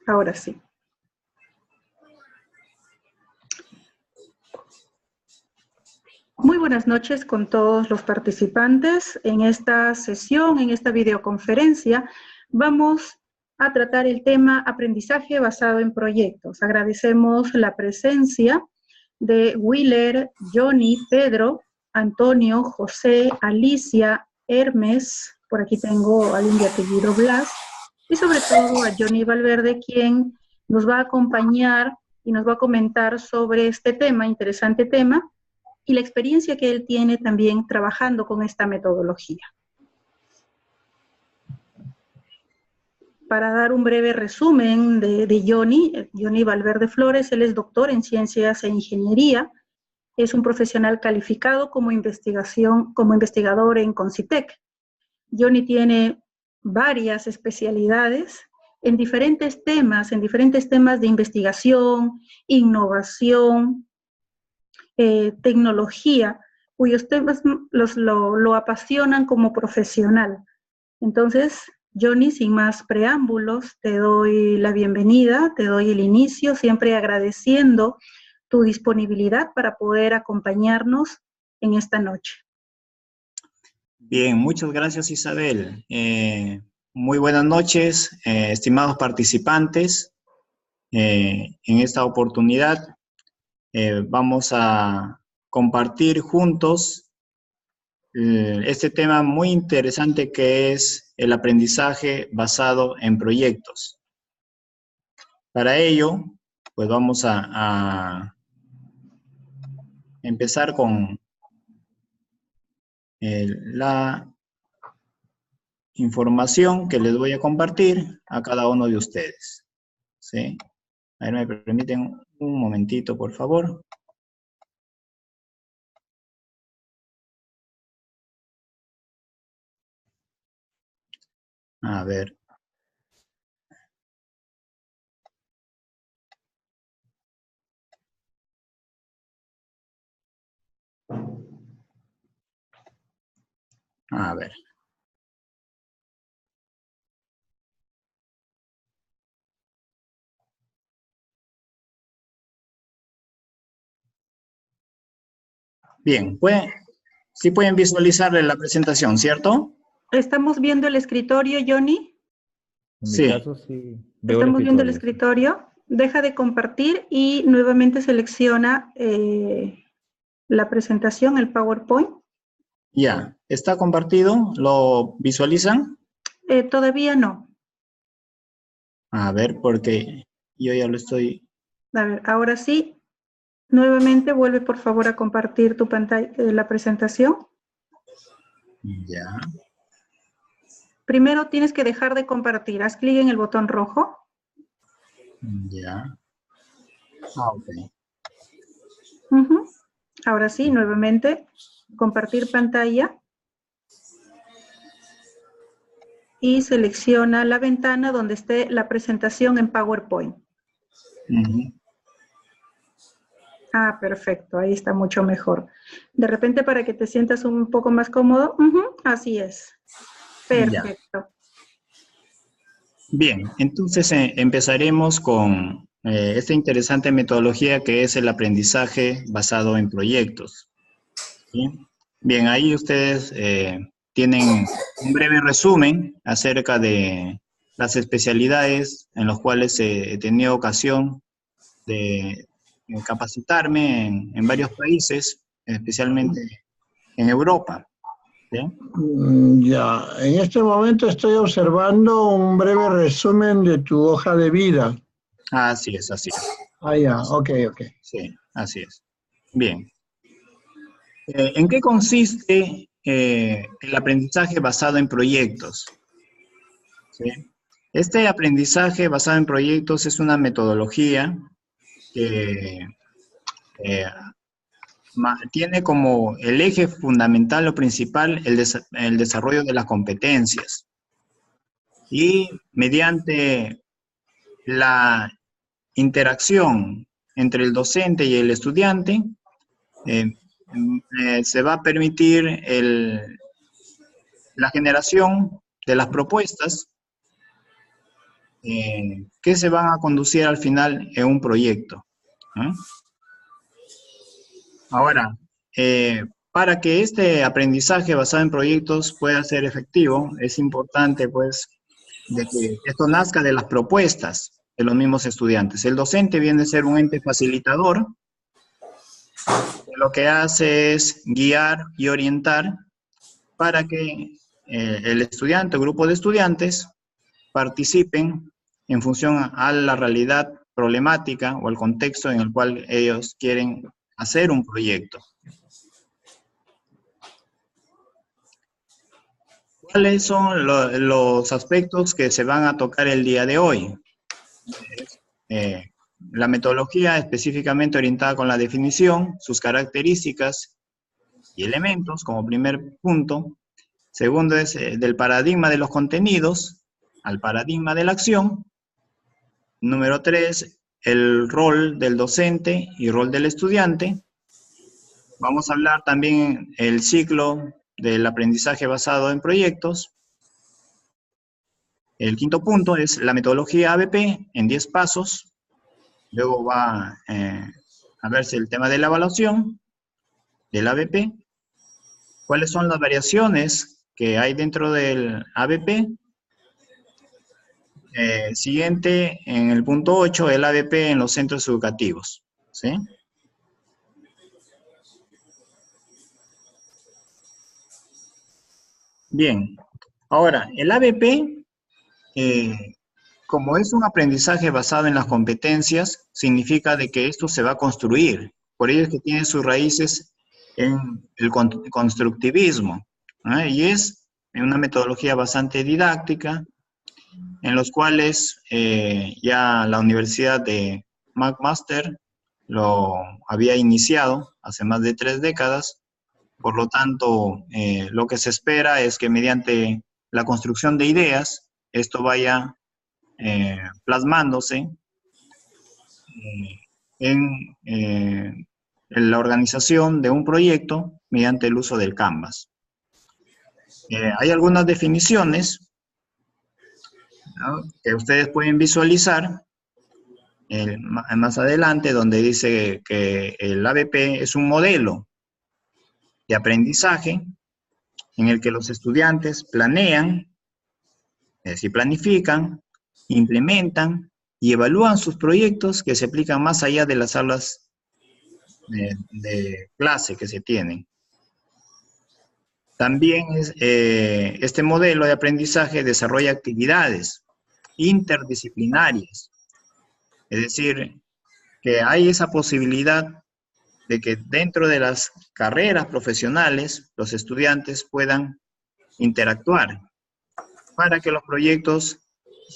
Ahora sí. Muy buenas noches con todos los participantes. En esta sesión, en esta videoconferencia, vamos a tratar el tema aprendizaje basado en proyectos. Agradecemos la presencia de Willer, Johnny, Pedro, Antonio, José, Alicia, Hermes, por aquí tengo a alguien de apellido Blas, y sobre todo a Johnny Valverde, quien nos va a acompañar y nos va a comentar sobre este tema, interesante tema, y la experiencia que él tiene también trabajando con esta metodología. Para dar un breve resumen de Johnny Valverde Flores, él es doctor en Ciencias e Ingeniería, es un profesional calificado como investigador en Concitec. Johnny tiene varias especialidades en diferentes temas de investigación, innovación, tecnología, cuyos temas lo apasionan como profesional. Entonces, Johnny, sin más preámbulos, te doy la bienvenida, te doy el inicio, siempre agradeciendo tu disponibilidad para poder acompañarnos en esta noche. Bien, muchas gracias, Isabel. Muy buenas noches, estimados participantes. En esta oportunidad vamos a compartir juntos este tema muy interesante que es el aprendizaje basado en proyectos. Para ello, pues vamos a empezar con la información que les voy a compartir a cada uno de ustedes. ¿Sí? A ver, me permiten un momentito, por favor. A ver. A ver. Bien, sí pueden visualizar la presentación, ¿cierto? ¿Estamos viendo el escritorio, Johnny? En Sí. mi caso, sí. ¿Estamos viendo el escritorio? Deja de compartir y nuevamente selecciona la presentación, el PowerPoint. Ya, ¿está compartido? ¿Lo visualizan? Todavía no. A ver, porque yo ya lo estoy... A ver, ahora sí. Nuevamente vuelve por favor a compartir tu pantalla, la presentación. Ya. Primero tienes que dejar de compartir. Haz clic en el botón rojo. Ya. Ok. Ahora sí, nuevamente, compartir pantalla. Y selecciona la ventana donde esté la presentación en PowerPoint. Ah, perfecto, ahí está mucho mejor. De repente para que te sientas un poco más cómodo, así es. Perfecto. Ya. Bien, entonces empezaremos con esta interesante metodología que es el aprendizaje basado en proyectos. ¿Sí? Bien, ahí ustedes tienen un breve resumen acerca de las especialidades en las cuales he tenido ocasión de capacitarme en varios países, especialmente en Europa. ¿Sí? Ya, en este momento estoy observando un breve resumen de tu hoja de vida. Así es, así es. Ah, ya, ok. Sí, así es. Bien. ¿En qué consiste el aprendizaje basado en proyectos? ¿Sí? Este aprendizaje basado en proyectos es una metodología que tiene como el eje fundamental o principal el desarrollo de las competencias. Y mediante la interacción entre el docente y el estudiante, se va a permitir la generación de las propuestas que se van a conducir al final en un proyecto. Ahora, para que este aprendizaje basado en proyectos pueda ser efectivo, es importante, pues, de que esto nazca de las propuestas de los mismos estudiantes. El docente viene a ser un ente facilitador, que lo que hace es guiar y orientar para que el estudiante o grupo de estudiantes participen en función a la realidad problemática o el contexto en el cual ellos quieren hacer un proyecto. ¿Cuáles son los aspectos que se van a tocar el día de hoy? La metodología específicamente orientada con la definición, sus características y elementos como primer punto. Segundo es del paradigma de los contenidos al paradigma de la acción. Número 3, el rol del docente y rol del estudiante. Vamos a hablar también el ciclo del aprendizaje basado en proyectos. El quinto punto es la metodología ABP en 10 pasos. Luego va a verse el tema de la evaluación del ABP. ¿Cuáles son las variaciones que hay dentro del ABP? Siguiente, en el punto 8, el ABP en los centros educativos. ¿Sí? Bien, ahora, el ABP, como es un aprendizaje basado en las competencias, significa de que esto se va a construir. Por ello es que tiene sus raíces en el constructivismo, ¿no? Y es una metodología bastante didáctica, en los cuales ya la Universidad de McMaster lo había iniciado hace más de 3 décadas. Por lo tanto, lo que se espera es que mediante la construcción de ideas, esto vaya plasmándose en la organización de un proyecto mediante el uso del Canvas. Hay algunas definiciones, ¿no?, que ustedes pueden visualizar más adelante, donde dice que el ABP es un modelo de aprendizaje en el que los estudiantes planean, es decir, planifican, implementan y evalúan sus proyectos que se aplican más allá de las aulas de clase que se tienen. También este modelo de aprendizaje desarrolla actividades interdisciplinarias, es decir, que hay esa posibilidad de que dentro de las carreras profesionales los estudiantes puedan interactuar para que los proyectos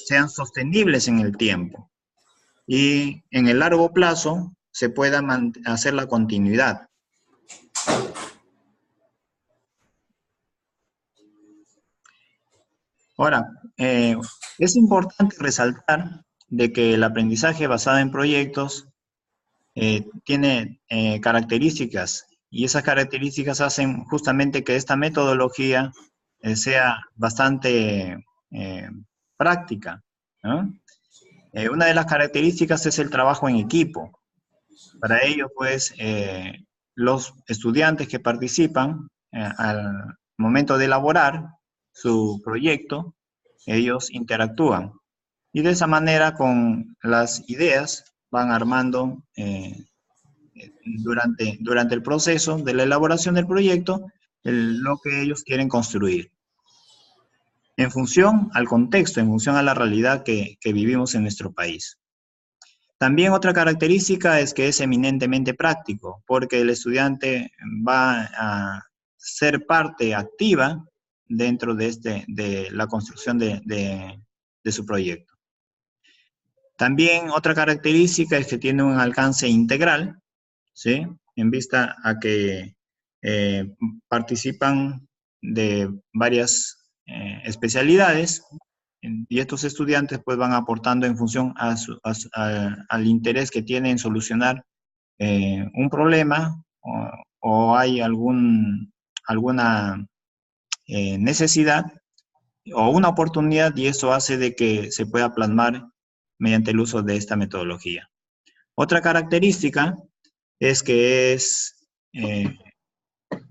sean sostenibles en el tiempo y en el largo plazo se pueda hacer la continuidad. Ahora, es importante resaltar de que el aprendizaje basado en proyectos tiene características, y esas características hacen justamente que esta metodología sea bastante práctica, ¿no? Una de las características es el trabajo en equipo. Para ello, pues, los estudiantes que participan al momento de elaborar su proyecto, ellos interactúan. Y de esa manera, con las ideas, van armando durante el proceso de la elaboración del proyecto lo que ellos quieren construir. En función al contexto, en función a la realidad que vivimos en nuestro país. También otra característica es que es eminentemente práctico, porque el estudiante va a ser parte activa dentro de la construcción de su proyecto. También otra característica es que tiene un alcance integral, ¿sí?, en vista a que participan de varias especialidades, y estos estudiantes pues van aportando en función al interés que tienen en solucionar un problema o hay alguna necesidad o una oportunidad, y eso hace de que se pueda plasmar mediante el uso de esta metodología. Otra característica es que es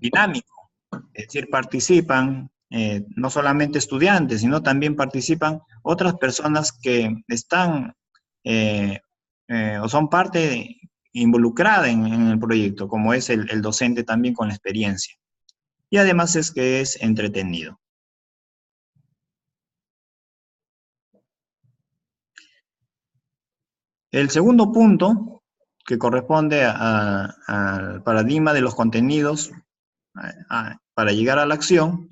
dinámico, es decir, participan no solamente estudiantes, sino también participan otras personas que están o son parte involucrada en el proyecto, como es el docente también con la experiencia. Y además es que es entretenido. El segundo punto, que corresponde al paradigma de los contenidos para llegar a la acción,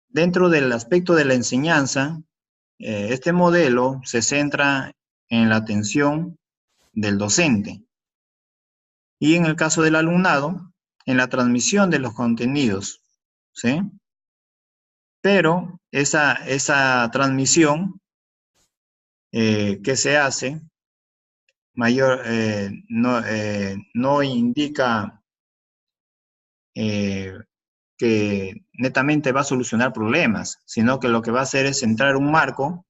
dentro del aspecto de la enseñanza, este modelo se centra en la atención del docente y en el caso del alumnado, en la transmisión de los contenidos, ¿sí? Pero esa transmisión que se hace no indica que netamente va a solucionar problemas, sino que lo que va a hacer es centrar un marco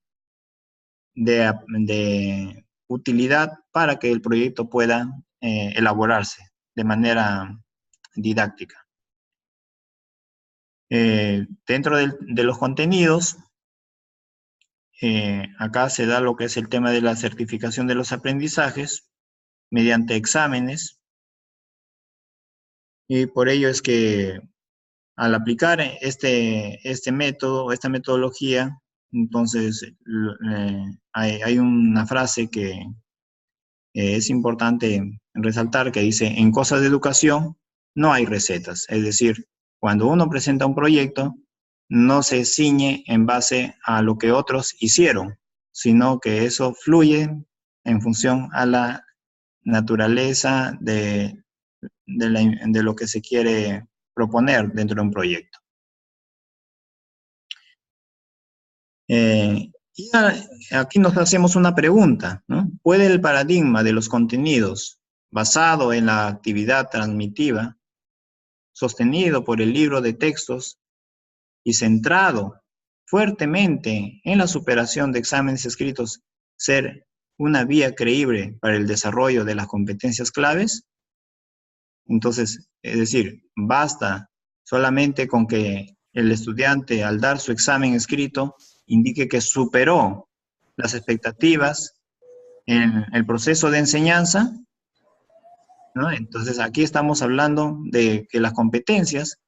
de utilidad para que el proyecto pueda elaborarse de manera didáctica. Dentro de los contenidos, acá se da lo que es el tema de la certificación de los aprendizajes mediante exámenes, y por ello es que al aplicar este método, esta metodología, entonces hay una frase que es importante resaltar que dice: en cosas de educación no hay recetas. Es decir, cuando uno presenta un proyecto, no se ciñe en base a lo que otros hicieron, sino que eso fluye en función a la naturaleza de lo que se quiere proponer dentro de un proyecto. Y aquí nos hacemos una pregunta, ¿no? ¿Puede el paradigma de los contenidos basado en la actividad transmitiva, sostenido por el libro de textos y centrado fuertemente en la superación de exámenes escritos, ser una vía creíble para el desarrollo de las competencias claves? Entonces, es decir, basta solamente con que el estudiante, al dar su examen escrito, indique que superó las expectativas en el proceso de enseñanza, ¿no? Entonces, aquí estamos hablando de que las competencias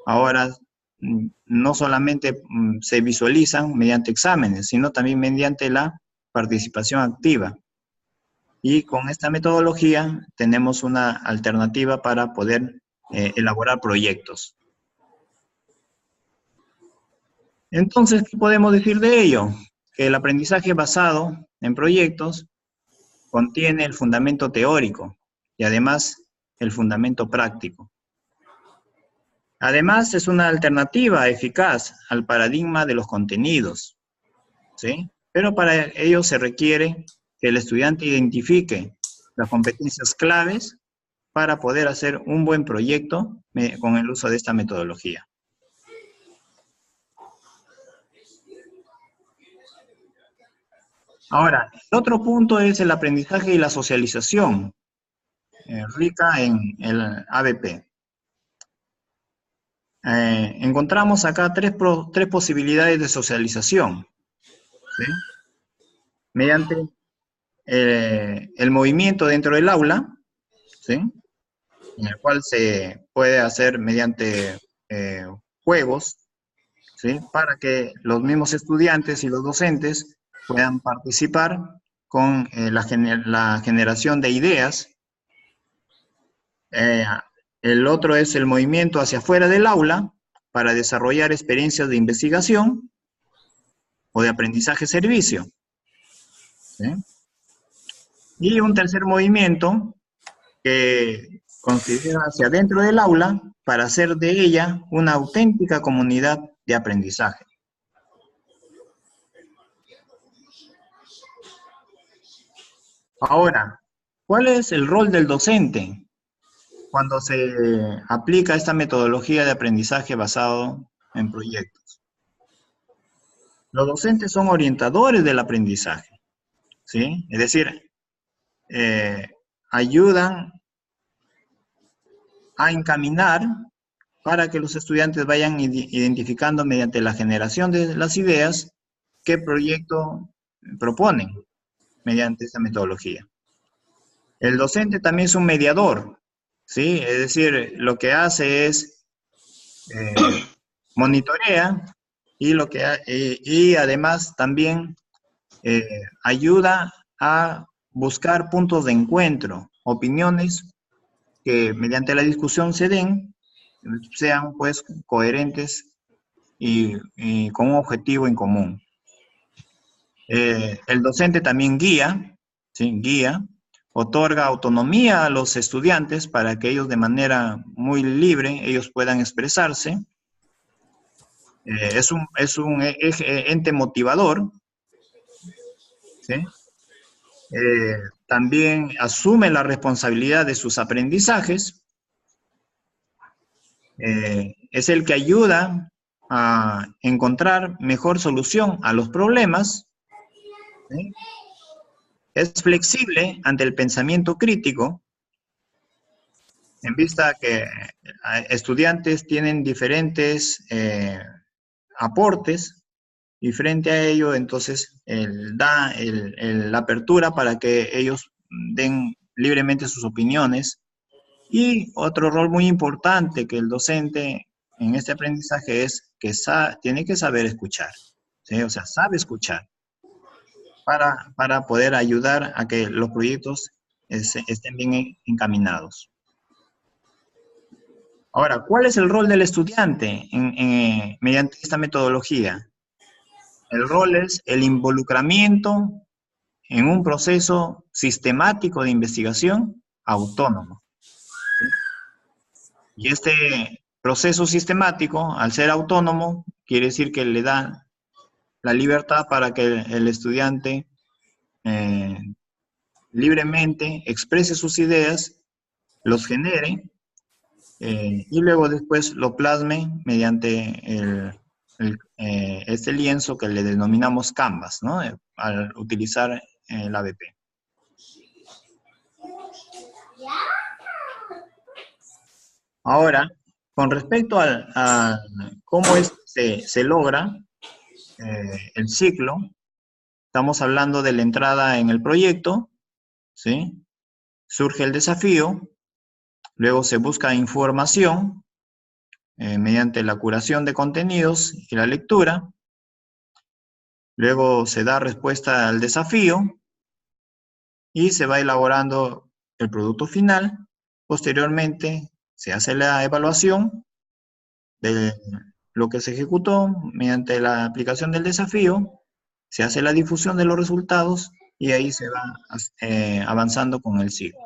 ahora no solamente se visualizan mediante exámenes, sino también mediante la participación activa. Y con esta metodología tenemos una alternativa para poder elaborar proyectos. Entonces, ¿qué podemos decir de ello? Que el aprendizaje basado en proyectos contiene el fundamento teórico y además el fundamento práctico. Además, es una alternativa eficaz al paradigma de los contenidos, ¿sí? Pero para ello se requiere que el estudiante identifique las competencias claves para poder hacer un buen proyecto con el uso de esta metodología. Ahora, el otro punto es el aprendizaje y la socialización, rica en el ABP. Encontramos acá tres posibilidades de socialización, ¿sí? Mediante el movimiento dentro del aula, ¿sí? En el cual se puede hacer mediante juegos, ¿sí? Para que los mismos estudiantes y los docentes puedan participar con la generación de ideas. El otro es el movimiento hacia afuera del aula para desarrollar experiencias de investigación o de aprendizaje-servicio, ¿sí? Y un tercer movimiento que considera hacia dentro del aula para hacer de ella una auténtica comunidad de aprendizaje. Ahora, ¿cuál es el rol del docente cuando se aplica esta metodología de aprendizaje basado en proyectos? Los docentes son orientadores del aprendizaje, ¿sí? Es decir, ayudan a encaminar para que los estudiantes vayan identificando mediante la generación de las ideas qué proyecto proponen mediante esta metodología. El docente también es un mediador, ¿sí? Es decir, lo que hace es monitorea y además también ayuda a buscar puntos de encuentro, opiniones que mediante la discusión se den, sean pues coherentes y con un objetivo en común. El docente también guía, ¿sí? Guía, otorga autonomía a los estudiantes para que ellos de manera muy libre, ellos puedan expresarse. Es un ente motivador, ¿sí? También asume la responsabilidad de sus aprendizajes. Es el que ayuda a encontrar mejor solución a los problemas, ¿sí? Es flexible ante el pensamiento crítico, en vista que estudiantes tienen diferentes aportes, y frente a ello, entonces, da la apertura para que ellos den libremente sus opiniones. Y otro rol muy importante que el docente en este aprendizaje es que tiene que saber escuchar, ¿sí? O sea, sabe escuchar para poder ayudar a que los proyectos estén bien encaminados. Ahora, ¿cuál es el rol del estudiante mediante esta metodología? El rol es el involucramiento en un proceso sistemático de investigación autónomo. Y este proceso sistemático, al ser autónomo, quiere decir que le da la libertad para que el estudiante libremente exprese sus ideas, los genere, y luego después lo plasme mediante este lienzo que le denominamos Canvas, ¿no? Al utilizar el ABP. Ahora, con respecto a cómo se logra el ciclo, estamos hablando de la entrada en el proyecto, ¿sí? Surge el desafío, luego se busca información mediante la curación de contenidos y la lectura, luego se da respuesta al desafío y se va elaborando el producto final. Posteriormente se hace la evaluación de lo que se ejecutó mediante la aplicación del desafío, se hace la difusión de los resultados y ahí se va avanzando con el ciclo.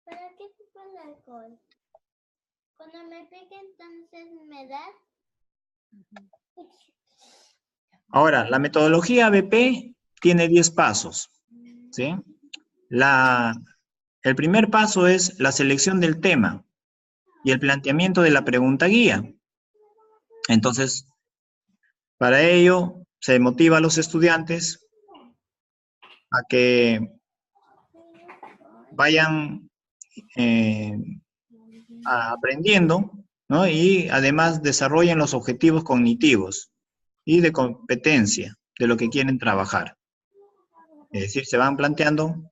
¿Para qué se pone alcohol? Cuando me pegue entonces me da. Ahora, la metodología ABP tiene 10 pasos, ¿sí? El primer paso es la selección del tema y el planteamiento de la pregunta guía. Entonces, para ello se motiva a los estudiantes a que vayan aprendiendo, ¿no? Y además desarrollen los objetivos cognitivos y de competencia de lo que quieren trabajar. Es decir, se van planteando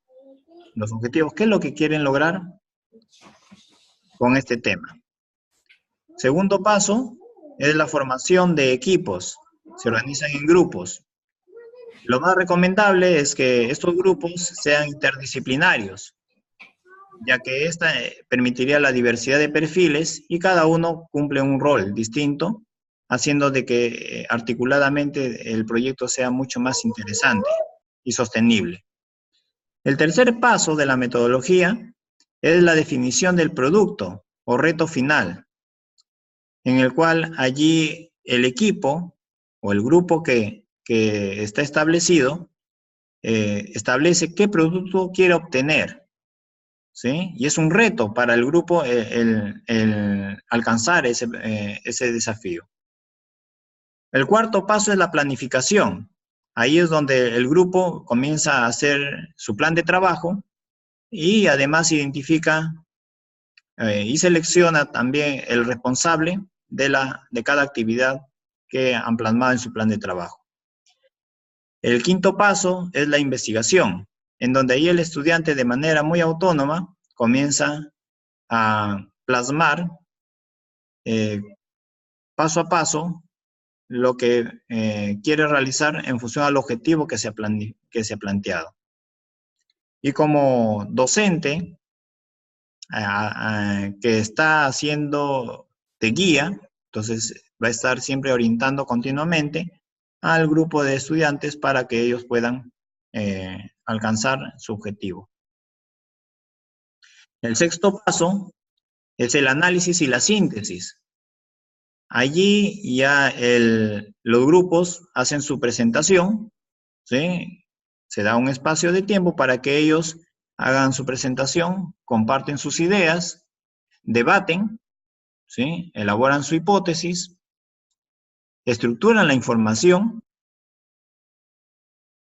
los objetivos, qué es lo que quieren lograr con este tema. Segundo paso es la formación de equipos. Se organizan en grupos. Lo más recomendable es que estos grupos sean interdisciplinarios, ya que esta permitiría la diversidad de perfiles y cada uno cumple un rol distinto, haciendo de que articuladamente el proyecto sea mucho más interesante y sostenible. El tercer paso de la metodología es la definición del producto o reto final, en el cual allí el equipo o el grupo que está establecido establece qué producto quiere obtener, ¿sí? Y es un reto para el grupo el alcanzar ese desafío. El cuarto paso es la planificación. Ahí es donde el grupo comienza a hacer su plan de trabajo y además identifica y selecciona también el responsable de cada actividad que han plasmado en su plan de trabajo. El quinto paso es la investigación, en donde ahí el estudiante de manera muy autónoma comienza a plasmar paso a paso lo que quiere realizar en función al objetivo que se ha planteado. Y como docente que está haciendo de guía, entonces va a estar siempre orientando continuamente al grupo de estudiantes para que ellos puedan alcanzar su objetivo. El sexto paso es el análisis y la síntesis. Allí ya los grupos hacen su presentación, ¿sí? Se da un espacio de tiempo para que ellos hagan su presentación, comparten sus ideas, debaten, ¿sí? Elaboran su hipótesis, estructuran la información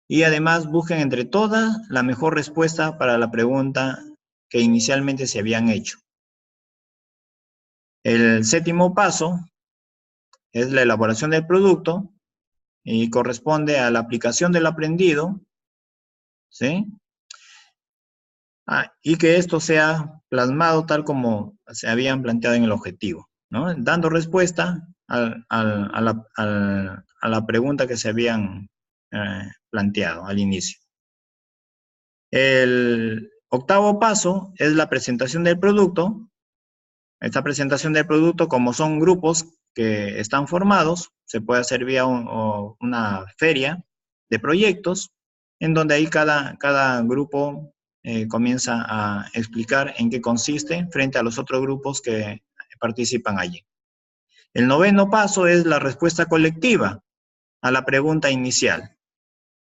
y además buscan entre todas la mejor respuesta para la pregunta que inicialmente se habían hecho. El séptimo paso es la elaboración del producto y corresponde a la aplicación del aprendido, ¿sí? Y que esto sea plasmado tal como se habían planteado en el objetivo, ¿no? Dando respuesta a la pregunta que se habían planteado al inicio. El octavo paso es la presentación del producto. Esta presentación del producto, como son grupos que están formados, se puede hacer vía una feria de proyectos, en donde ahí cada grupo comienza a explicar en qué consiste frente a los otros grupos que participan allí. El noveno paso es la respuesta colectiva a la pregunta inicial.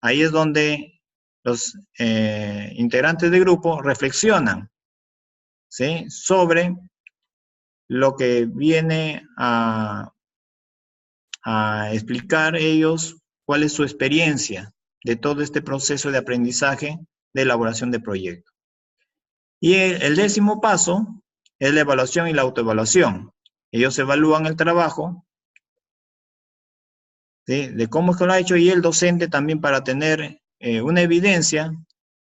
Ahí es donde los integrantes del grupo reflexionan, ¿sí? Sobre lo que viene a explicar ellos cuál es su experiencia de todo este proceso de aprendizaje de elaboración de proyectos. Y el décimo paso es la evaluación y la autoevaluación. Ellos evalúan el trabajo, ¿sí? De cómo es que lo ha hecho, y el docente también para tener una evidencia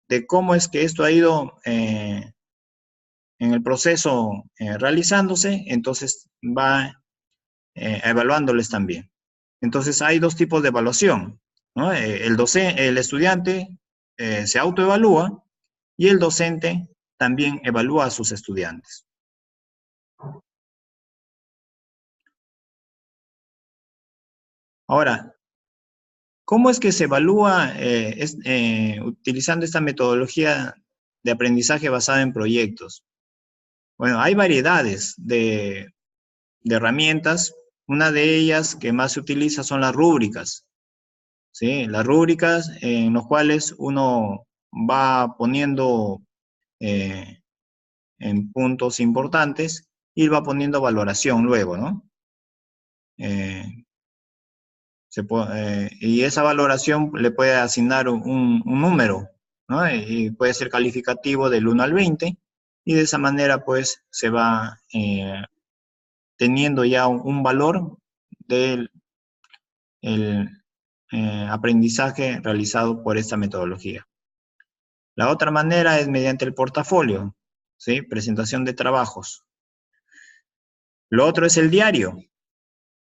de cómo es que esto ha ido en el proceso realizándose, entonces va evaluándoles también. Entonces hay dos tipos de evaluación, ¿no? El estudiante se autoevalúa y el docente también evalúa a sus estudiantes. Ahora, ¿cómo es que se evalúa utilizando esta metodología de aprendizaje basada en proyectos? Bueno, hay variedades de herramientas. Una de ellas que más se utiliza son las rúbricas, ¿sí? Las rúbricas en las cuales uno va poniendo en puntos importantes y va poniendo valoración luego, ¿no? Y esa valoración le puede asignar un número, ¿no? Y puede ser calificativo del 1 al 20, y de esa manera pues se va teniendo ya un valor del aprendizaje realizado por esta metodología. La otra manera es mediante el portafolio, ¿sí? Presentación de trabajos. Lo otro es el diario,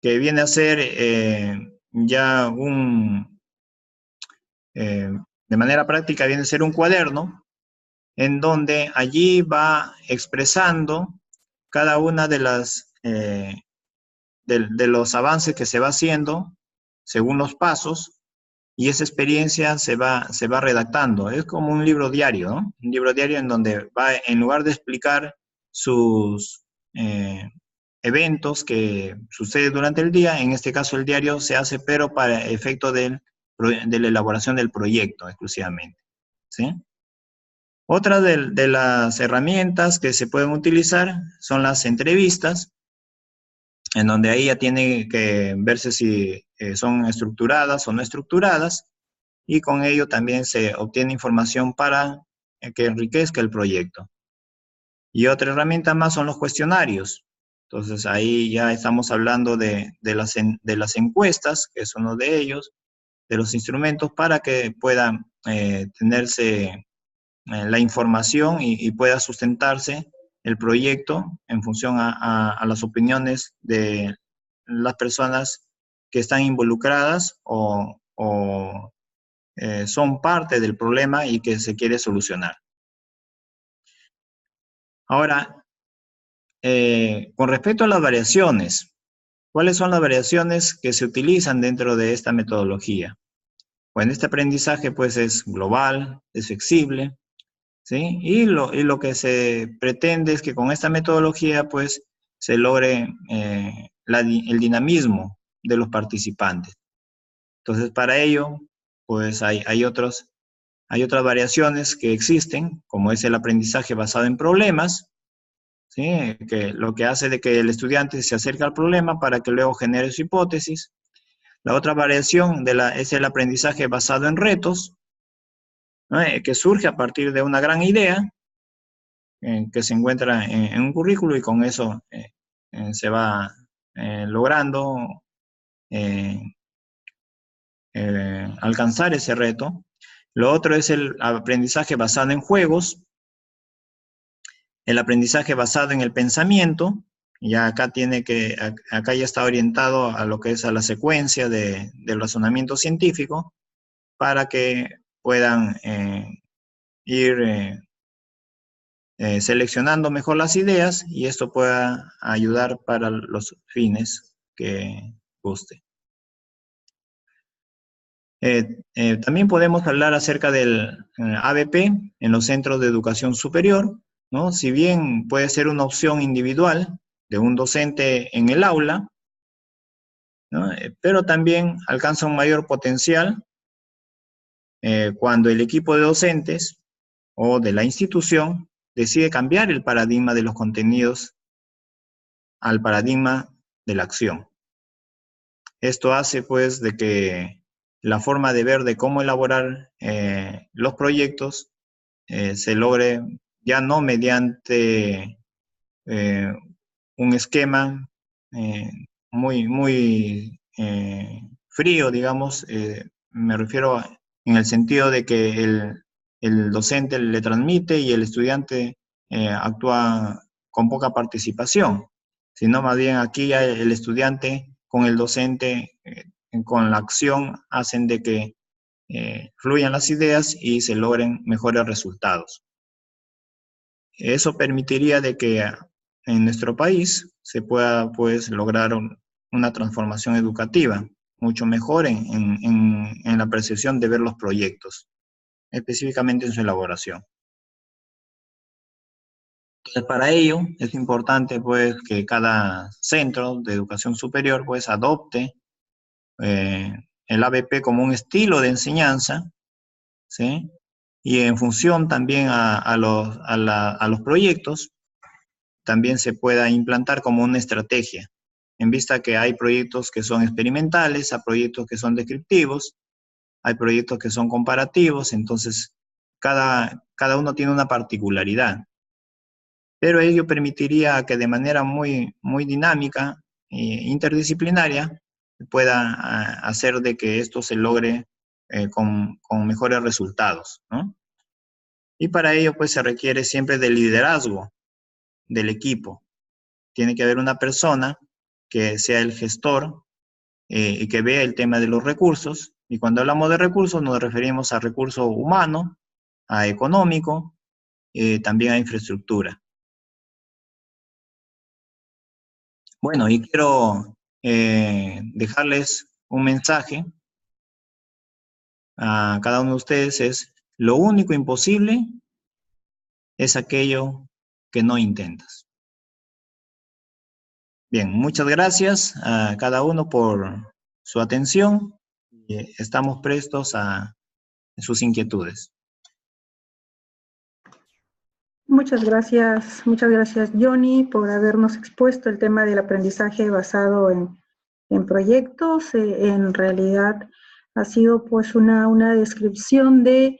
que viene a ser ya de manera práctica viene a ser un cuaderno en donde allí va expresando cada una de los avances que se va haciendo según los pasos, y esa experiencia se va redactando. Es como un libro diario, ¿no? Un libro diario en donde va, en lugar de explicar sus eventos que suceden durante el día, en este caso el diario se hace pero para efecto del de la elaboración del proyecto exclusivamente, ¿sí? Otra de las herramientas que se pueden utilizar son las entrevistas, en donde ahí ya tiene que verse si son estructuradas o no estructuradas, y con ello también se obtiene información para que enriquezca el proyecto. Y otra herramienta más son los cuestionarios. Entonces ahí ya estamos hablando de las encuestas, que es uno de ellos, de los instrumentos para que puedan tenerse la información y pueda sustentarse el proyecto en función a las opiniones de las personas que están involucradas o son parte del problema y que se quiere solucionar. Ahora, con respecto a las variaciones, ¿cuáles son las variaciones que se utilizan dentro de esta metodología? Bueno, este aprendizaje pues es global, es flexible, ¿sí? Y lo que se pretende es que con esta metodología pues se logre el dinamismo de los participantes. Entonces para ello pues hay otras variaciones que existen, como es el aprendizaje basado en problemas, ¿sí? Que lo que hace de que el estudiante se acerque al problema para que luego genere su hipótesis. La otra variación es el aprendizaje basado en retos, ¿no? Que surge a partir de una gran idea que se encuentra en un currículo y con eso se va logrando alcanzar ese reto. Lo otro es el aprendizaje basado en juegos, el aprendizaje basado en el pensamiento, ya acá acá ya está orientado a lo que es a la secuencia del razonamiento científico para que puedan ir seleccionando mejor las ideas y esto pueda ayudar para los fines que guste. También podemos hablar acerca del ABP en los centros de educación superior, ¿no? Si bien puede ser una opción individual de un docente en el aula, ¿no? Pero también alcanza un mayor potencial cuando el equipo de docentes o de la institución decide cambiar el paradigma de los contenidos al paradigma de la acción. Esto hace pues de que la forma de ver de cómo elaborar los proyectos se logre ya no mediante un esquema muy frío, digamos, me refiero en el sentido de que el docente le transmite y el estudiante actúa con poca participación, sino más bien aquí ya el estudiante con el docente, con la acción, hacen de que fluyan las ideas y se logren mejores resultados. Eso permitiría de que en nuestro país se pueda pues lograr una transformación educativa mucho mejor en la percepción de ver los proyectos, específicamente en su elaboración. Entonces, para ello es importante pues que cada centro de educación superior pues adopte el ABP como un estilo de enseñanza, ¿sí? Y en función también a los proyectos, también se pueda implantar como una estrategia, en vista que hay proyectos que son experimentales, hay proyectos que son descriptivos, hay proyectos que son comparativos, entonces cada uno tiene una particularidad. Pero ello permitiría que de manera muy dinámica e interdisciplinaria pueda hacer de que esto se logre con mejores resultados, ¿no? Y para ello pues se requiere siempre del liderazgo del equipo. Tiene que haber una persona que sea el gestor y que vea el tema de los recursos. Y cuando hablamos de recursos nos referimos a recurso humano, a económico, también a infraestructura. Bueno, y quiero dejarles un mensaje a cada uno de ustedes es: lo único imposible es aquello que no intentas. Bien, muchas gracias a cada uno por su atención y estamos prestos a sus inquietudes. Muchas gracias Johnny por habernos expuesto el tema del aprendizaje basado en proyectos. En realidad ha sido pues una descripción de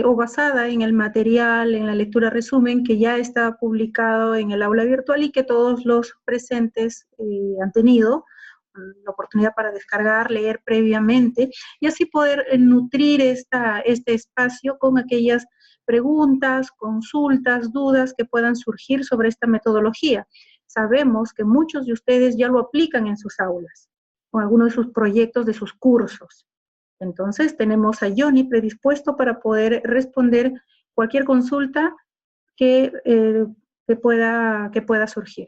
o basada en el material, en la lectura resumen que ya está publicado en el aula virtual y que todos los presentes han tenido la oportunidad para descargar, leer previamente y así poder nutrir este espacio con aquellas preguntas, consultas, dudas que puedan surgir sobre esta metodología. Sabemos que muchos de ustedes ya lo aplican en sus aulas, con algunos de sus proyectos, de sus cursos. Entonces, tenemos a Johnny predispuesto para poder responder cualquier consulta que pueda surgir.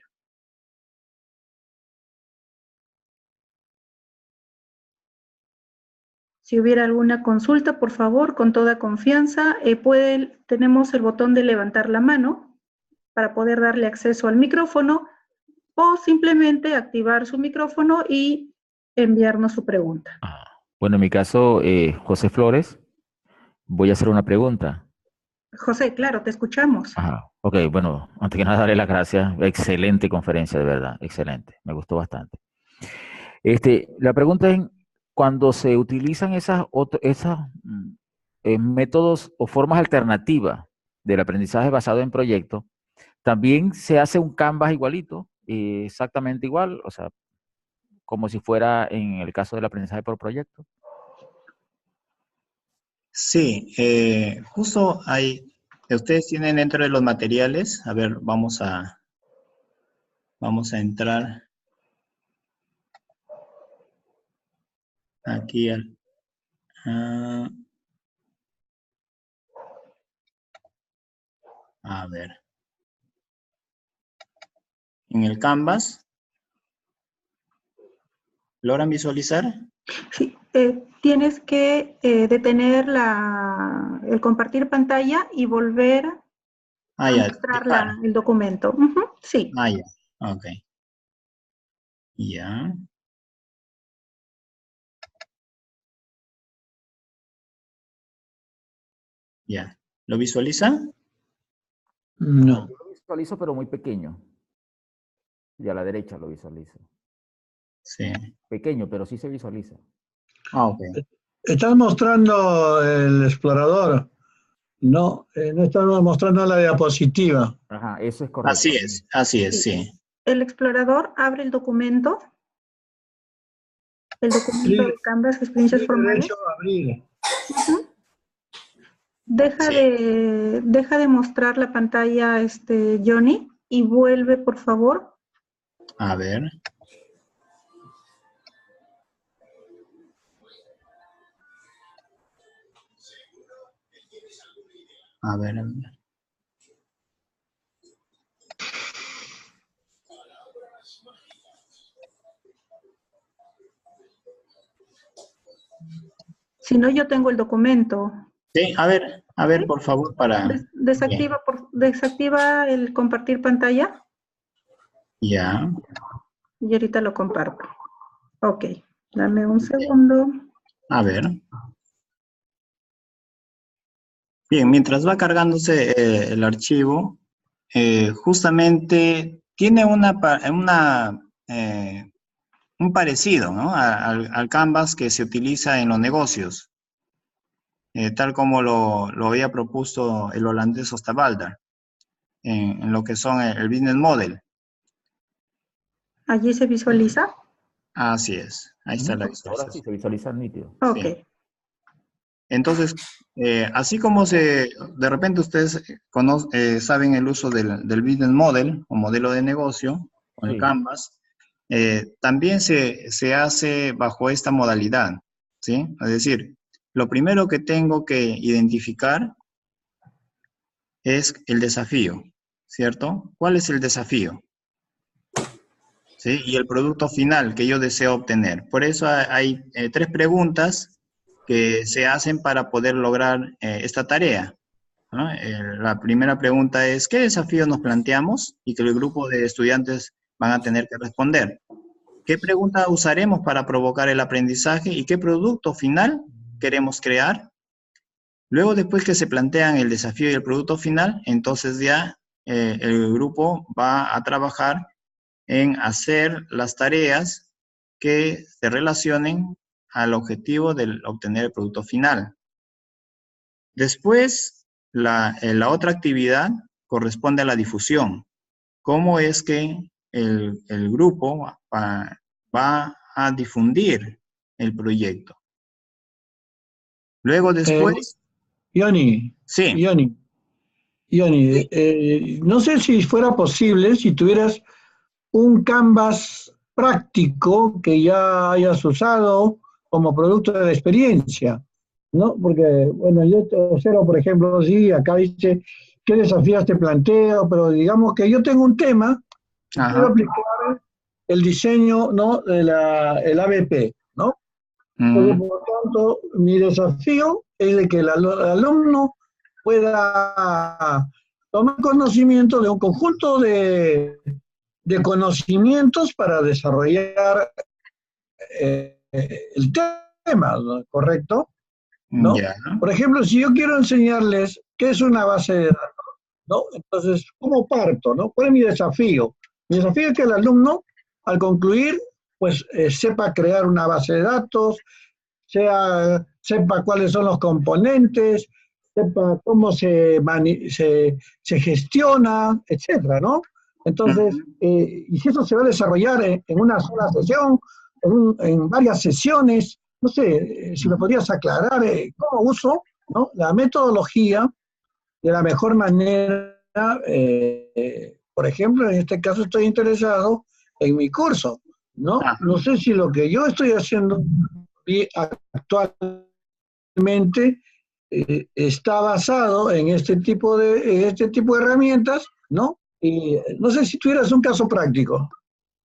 Si hubiera alguna consulta, por favor, con toda confianza, tenemos el botón de levantar la mano para poder darle acceso al micrófono o simplemente activar su micrófono y enviarnos su pregunta. Bueno, en mi caso, José Flores, voy a hacer una pregunta. José, claro, te escuchamos. Ajá. Ok, bueno, antes que nada, darle las gracias. Excelente conferencia, de verdad, excelente. Me gustó bastante. La pregunta es, cuando se utilizan esos métodos o formas alternativas del aprendizaje basado en proyectos, ¿también se hace un Canvas igualito, exactamente igual? O sea, como si fuera en el caso del aprendizaje por proyecto. Sí, justo ahí, ustedes tienen dentro de los materiales, a ver, vamos a entrar aquí a ver, en el Canvas, ¿logran visualizar? Sí, tienes que detener el compartir pantalla y volver a Ya, mostrar el documento. Sí. Ya, ok. Ya. Ya. ¿Lo visualizan? No. Yo lo visualizo, pero muy pequeño. Y a la derecha lo visualizo. Sí. Pequeño, pero sí se visualiza. Ok. ¿Estás mostrando el explorador? No, no estamos mostrando la diapositiva. Ajá, eso es correcto. Así es, sí. El explorador abre el documento de Canvas, experiencias formales. Derecho a abrir. Deja de mostrar la pantalla, Johnny, y vuelve, por favor. A ver. A ver. Si no, yo tengo el documento. Sí, a ver, por favor, para... Desactiva el compartir pantalla. Ya. Y ahorita lo comparto. Ok, dame un segundo. A ver. Bien, mientras va cargándose el archivo, justamente tiene un parecido, ¿no? al Canvas que se utiliza en los negocios, tal como lo había propuesto el holandés Osterwalder, en lo que son el Business Model. ¿Allí se visualiza? Así es, ahí está la visualización. Ahora sí se visualiza nítido. Ok. Sí. Entonces, así como de repente ustedes saben el uso del Business Model o modelo de negocio, con el Canvas, también se hace bajo esta modalidad, ¿sí? Es decir, lo primero que tengo que identificar es el desafío, ¿cierto? ¿Cuál es el desafío? ¿Sí? Y el producto final que yo deseo obtener. Por eso hay 3 preguntas que se hacen para poder lograr esta tarea, ¿no? La primera pregunta es, ¿qué desafío nos planteamos? Y que el grupo de estudiantes van a tener que responder. ¿Qué pregunta usaremos para provocar el aprendizaje y qué producto final queremos crear? Luego, después que se plantean el desafío y el producto final, entonces ya el grupo va a trabajar en hacer las tareas que se relacionen al objetivo de obtener el producto final. Después, la otra actividad corresponde a la difusión. ¿Cómo es que el grupo va a difundir el proyecto? Luego después... Ioni, Sí. Ioni, no sé si fuera posible, si tuvieras un Canvas práctico que ya hayas usado como producto de la experiencia, ¿no? Porque, bueno, yo te observo, por ejemplo, sí, acá dice, ¿qué desafíos te planteo? Pero digamos que yo tengo un tema, Ajá. quiero aplicar el diseño, ¿no? El ABP, ¿no? Entonces, por lo tanto, mi desafío es de que el alumno pueda tomar conocimiento de un conjunto de conocimientos para desarrollar el tema, ¿no? ¿Correcto? ¿No? Ya. Por ejemplo, si yo quiero enseñarles qué es una base de datos, ¿no? Entonces, ¿cómo parto? ¿No? ¿Cuál es mi desafío? Mi desafío es que el alumno, al concluir, pues sepa crear una base de datos, sepa cuáles son los componentes, sepa cómo se gestiona, etcétera, ¿no? Entonces, y si eso se va a desarrollar en una sola sesión, en varias sesiones, no sé, si me podrías aclarar cómo uso, ¿no? La metodología de la mejor manera. Por ejemplo, en este caso estoy interesado en mi curso, ¿no? No sé si lo que yo estoy haciendo actualmente está basado en este tipo de herramientas, ¿no? Y no sé si tuvieras un caso práctico.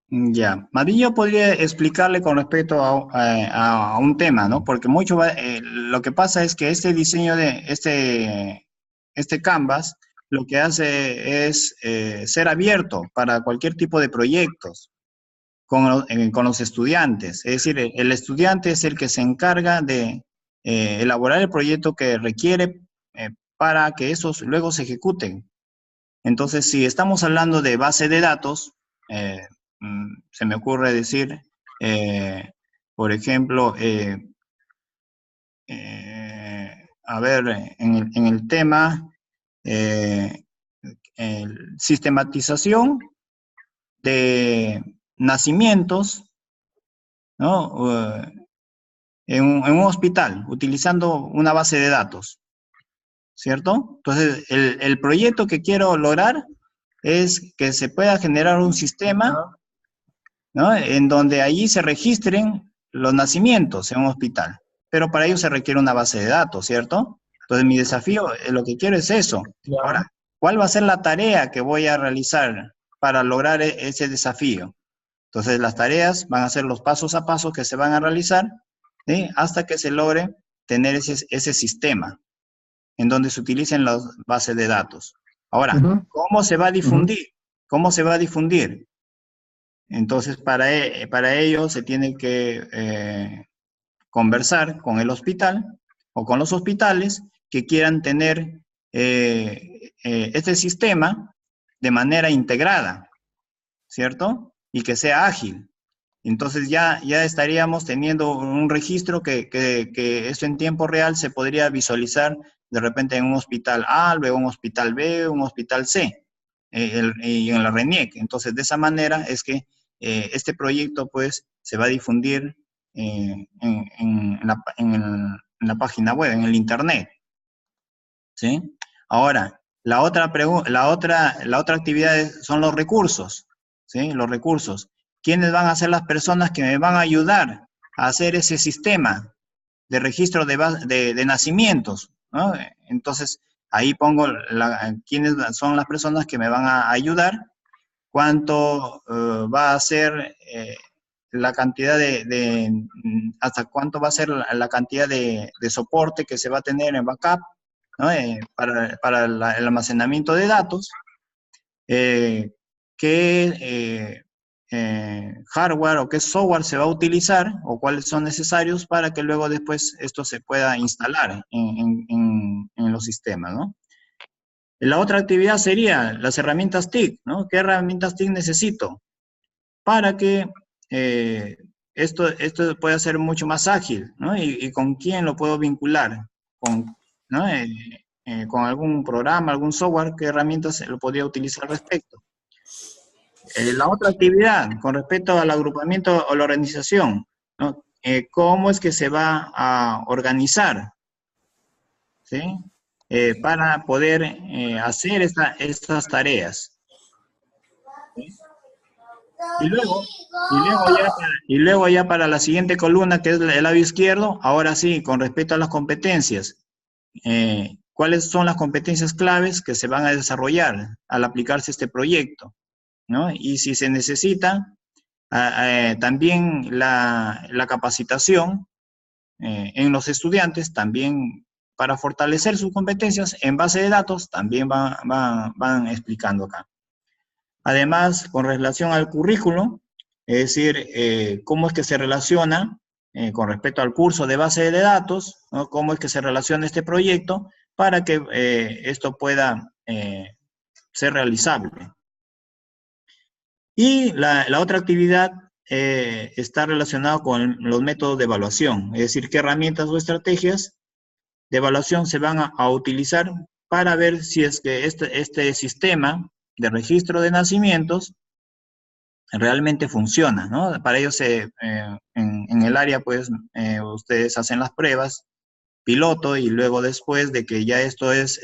Ya, más bien yo podría explicarle con respecto a un tema, ¿no? Porque mucho lo que pasa es que este diseño de este Canvas lo que hace es ser abierto para cualquier tipo de proyectos con los estudiantes. Es decir, el estudiante es el que se encarga de elaborar el proyecto que requiere para que esos luego se ejecuten. Entonces, si estamos hablando de base de datos, se me ocurre decir, por ejemplo, a ver, en el tema, sistematización de nacimientos, ¿no? En un hospital, utilizando una base de datos, ¿cierto? Entonces, el proyecto que quiero lograr es que se pueda generar un sistema, ¿no? En donde allí se registren los nacimientos en un hospital. Pero para ello se requiere una base de datos, ¿cierto? Entonces mi desafío, lo que quiero es eso. Ya. Ahora, ¿cuál va a ser la tarea que voy a realizar para lograr ese desafío? Entonces las tareas van a ser los pasos a pasos que se van a realizar, ¿sí? Hasta que se logre tener ese sistema en donde se utilicen las bases de datos. Ahora, ¿cómo se va a difundir? ¿Cómo se va a difundir? Entonces, para ello se tiene que conversar con el hospital o con los hospitales que quieran tener este sistema de manera integrada, ¿cierto? Y que sea ágil. Entonces ya estaríamos teniendo un registro que eso en tiempo real se podría visualizar de repente en un hospital A, luego un hospital B, un hospital C, y en la RENIEC. Entonces de esa manera es que este proyecto pues se va a difundir en la página web, en el internet, ¿sí? Ahora, la otra actividad son los recursos, ¿sí? Los recursos. ¿Quiénes van a ser las personas que me van a ayudar a hacer ese sistema de registro de nacimientos, ¿no? Entonces, ahí pongo quiénes son las personas que me van a ayudar, cuánto va a ser la cantidad hasta cuánto va a ser la cantidad de soporte que se va a tener en backup, ¿no? Para el almacenamiento de datos, hardware o qué software se va a utilizar o cuáles son necesarios para que luego después esto se pueda instalar en los sistemas, ¿no? La otra actividad sería las herramientas TIC, ¿no? ¿Qué herramientas TIC necesito para que esto pueda ser mucho más ágil, ¿no? Y con quién lo puedo vincular, ¿no? Con algún programa, algún software, ¿qué herramientas lo podría utilizar al respecto? La otra actividad, con respecto al agrupamiento o la organización, ¿no? ¿Cómo es que se va a organizar? ¿Sí? Para poder hacer estas tareas. ¿Sí? Y luego ya para la siguiente columna, que es el lado izquierdo, ahora sí, con respecto a las competencias. ¿Cuáles son las competencias claves que se van a desarrollar al aplicarse este proyecto? ¿No? Y si se necesita, también la capacitación en los estudiantes, también para fortalecer sus competencias en base de datos, también van explicando acá. Además, con relación al currículo, es decir, cómo es que se relaciona con respecto al curso de base de datos, ¿no? Cómo es que se relaciona este proyecto para que esto pueda ser realizable. Y la otra actividad está relacionada con los métodos de evaluación, es decir, qué herramientas o estrategias de evaluación se van a utilizar para ver si es que este sistema de registro de nacimientos realmente funciona, ¿no? Para ello en el área, pues, ustedes hacen las pruebas, piloto, y luego después de que ya esto es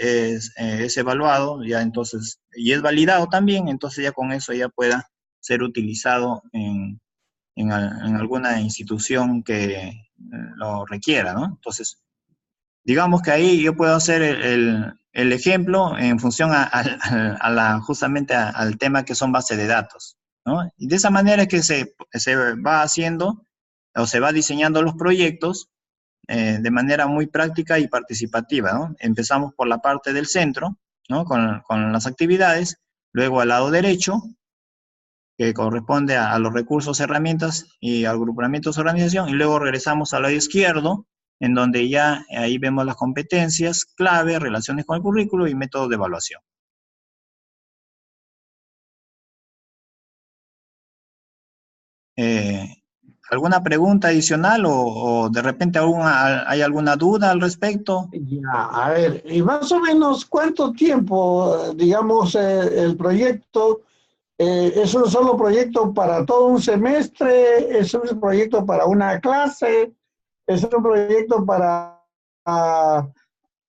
evaluado, ya entonces, y es validado también, entonces ya con eso ya pueda ser utilizado en alguna institución que lo requiera, ¿no? Entonces, digamos que ahí yo puedo hacer el ejemplo en función justamente al tema que son bases de datos, ¿no? Y de esa manera es que se va haciendo o se va diseñando los proyectos de manera muy práctica y participativa, ¿no? Empezamos por la parte del centro, ¿no? Con las actividades, luego al lado derecho, que corresponde a los recursos, herramientas y agrupamientos de organización, y luego regresamos al lado izquierdo, en donde ya ahí vemos las competencias, clave, relaciones con el currículo y métodos de evaluación. ¿Alguna pregunta adicional o de repente hay alguna duda al respecto? Ya, a ver, y más o menos cuánto tiempo, digamos, el proyecto, ¿es un solo proyecto para todo un semestre? ¿Es un proyecto para una clase? ¿Es un proyecto para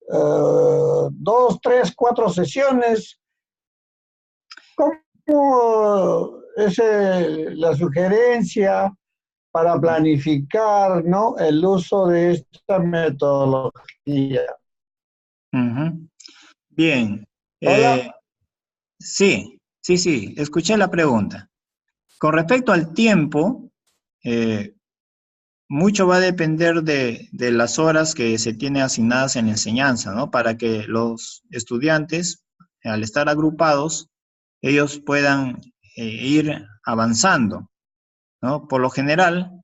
2, 3, 4 sesiones? ¿Cómo es la sugerencia para planificar, ¿no?, el uso de esta metodología? Uh-huh. Bien. Hola. Sí, escuché la pregunta. Con respecto al tiempo, mucho va a depender de las horas que se tiene asignadas en la enseñanza, ¿no? Para que los estudiantes, al estar agrupados, ellos puedan ir avanzando, ¿no? Por lo general,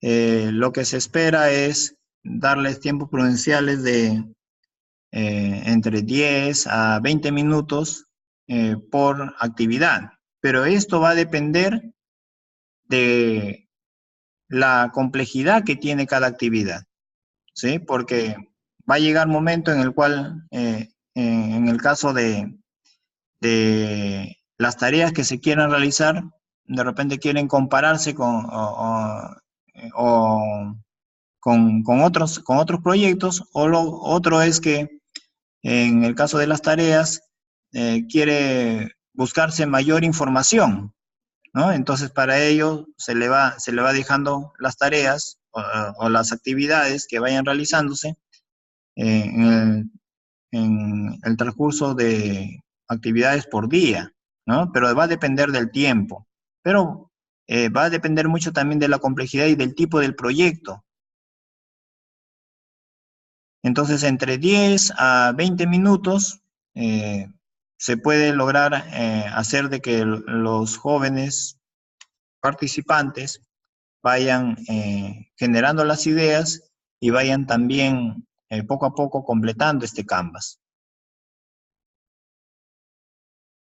lo que se espera es darles tiempos prudenciales de entre 10 a 20 minutos por actividad. Pero esto va a depender de la complejidad que tiene cada actividad, ¿sí? Porque va a llegar un momento en el cual, en el caso de las tareas que se quieran realizar, de repente quieren compararse con otros proyectos, o lo otro es que en el caso de las tareas quiere buscarse mayor información, ¿no? Entonces, para ello se le va dejando las tareas o las actividades que vayan realizándose en el transcurso de actividades por día, ¿no? Pero va a depender del tiempo. Pero va a depender mucho también de la complejidad y del tipo del proyecto. Entonces, entre 10 a 20 minutos se puede lograr hacer de que los jóvenes participantes vayan generando las ideas y vayan también poco a poco completando este Canvas.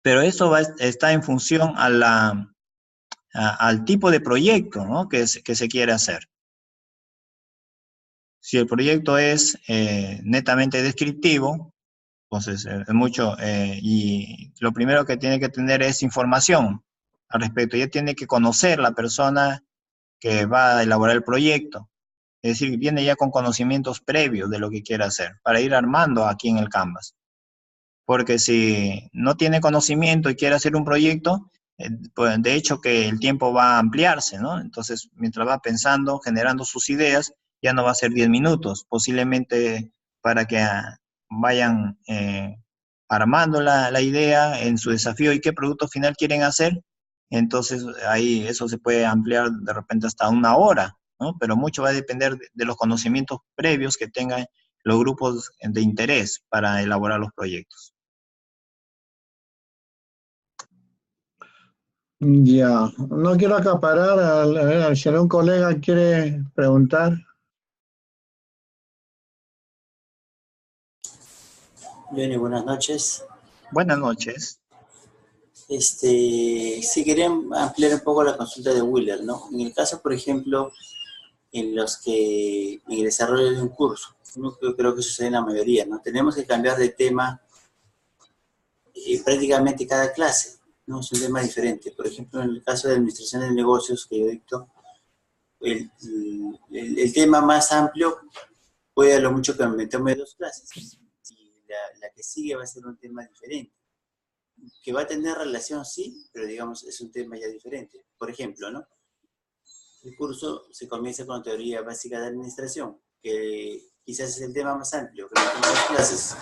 Pero eso está en función al tipo de proyecto, ¿no?, que se quiere hacer. Si el proyecto es netamente descriptivo, entonces y lo primero que tiene que tener es información al respecto. Ya tiene que conocer la persona que va a elaborar el proyecto. Es decir, viene ya con conocimientos previos de lo que quiere hacer, para ir armando aquí en el Canvas. Porque si no tiene conocimiento y quiere hacer un proyecto, pues de hecho que el tiempo va a ampliarse, ¿no? Entonces, mientras va pensando, generando sus ideas, ya no va a ser 10 minutos, posiblemente para que vayan armando la idea en su desafío y qué producto final quieren hacer. Entonces, ahí eso se puede ampliar de repente hasta 1 hora, ¿no? Pero mucho va a depender de los conocimientos previos que tengan los grupos de interés para elaborar los proyectos. Ya, no quiero acaparar, a ver, si algún colega quiere preguntar. Bien, buenas noches. Buenas noches. Sí, quería ampliar un poco la consulta de Wheeler, ¿no? En el caso, por ejemplo, en el desarrollo de un curso, yo creo que sucede en la mayoría, ¿no? Tenemos que cambiar de tema prácticamente cada clase, ¿no? Es un tema diferente. Por ejemplo, en el caso de administración de negocios que yo dicto, el tema más amplio puede a lo mucho que aumentemos 2 clases. Y la que sigue va a ser un tema diferente. Que va a tener relación, sí, pero digamos, es un tema ya diferente. Por ejemplo, ¿no? El curso se comienza con teoría básica de administración, que quizás es el tema más amplio, que no tenemos clases.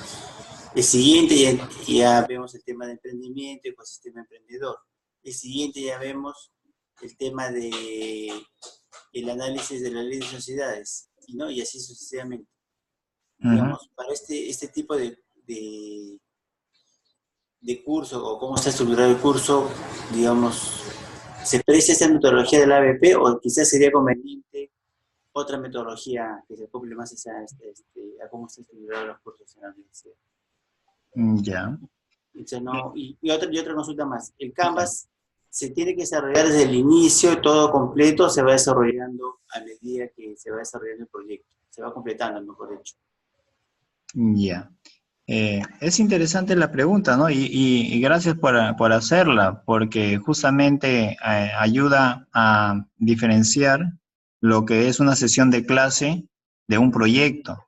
El siguiente ya vemos el tema de emprendimiento, ecosistema emprendedor. El siguiente ya vemos el tema de el análisis de la ley de sociedades, ¿no? Y así sucesivamente. Digamos, para este tipo de curso, o cómo está estructurado el curso, digamos, ¿se parece esta metodología del ABP o quizás sería conveniente otra metodología que se acople más a cómo está estructurado los cursos en la universidad? Ya. Entonces, no, y otra consulta más. ¿El Canvas se tiene que desarrollar desde el inicio, todo completo, o se va desarrollando a medida que se va desarrollando el proyecto? Se va completando, mejor dicho. Ya. Es interesante la pregunta, ¿no? Y gracias por hacerla, porque justamente ayuda a diferenciar lo que es una sesión de clase de un proyecto.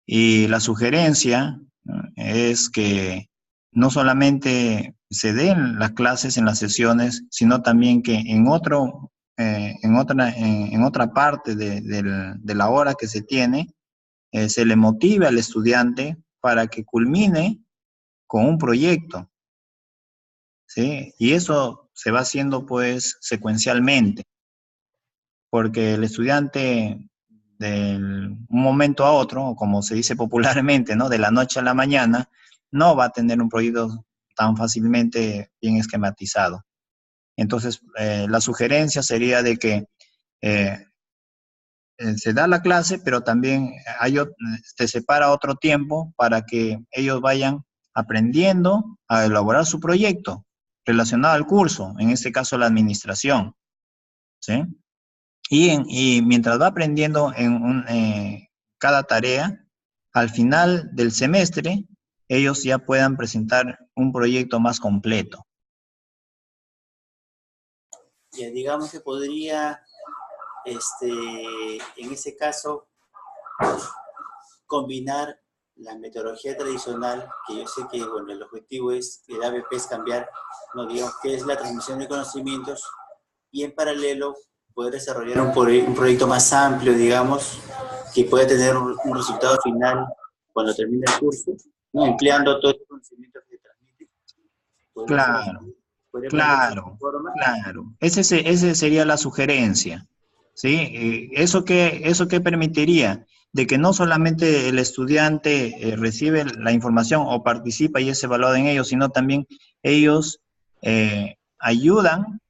Y la sugerencia, ¿no?, es que no solamente se den las clases en las sesiones, sino también que en otra parte de la hora que se tiene, se le motive al estudiante para que culmine con un proyecto, ¿sí? Y eso se va haciendo pues secuencialmente, porque el estudiante de un momento a otro, como se dice popularmente, ¿no?, de la noche a la mañana, no va a tener un proyecto tan fácilmente bien esquematizado. Entonces, la sugerencia sería de que se da la clase, pero también se separa otro tiempo para que ellos vayan aprendiendo a elaborar su proyecto relacionado al curso, en este caso la administración, ¿sí? Y mientras va aprendiendo en cada tarea, al final del semestre, ellos ya puedan presentar un proyecto más completo. Ya, digamos que podría, en ese caso, combinar la metodología tradicional, que yo sé que, bueno, el objetivo es, el ABP es cambiar, no digamos, que es la transmisión de conocimientos, y en paralelo poder desarrollar un proyecto más amplio, digamos, que pueda tener un resultado final cuando termine el curso, ¿no?, empleando todo el conocimiento que se transmite. Claro. Esa sería la sugerencia, ¿sí? ¿Eso qué permitiría? De que no solamente el estudiante recibe la información o participa y es evaluado en ello, sino también ellos ayudan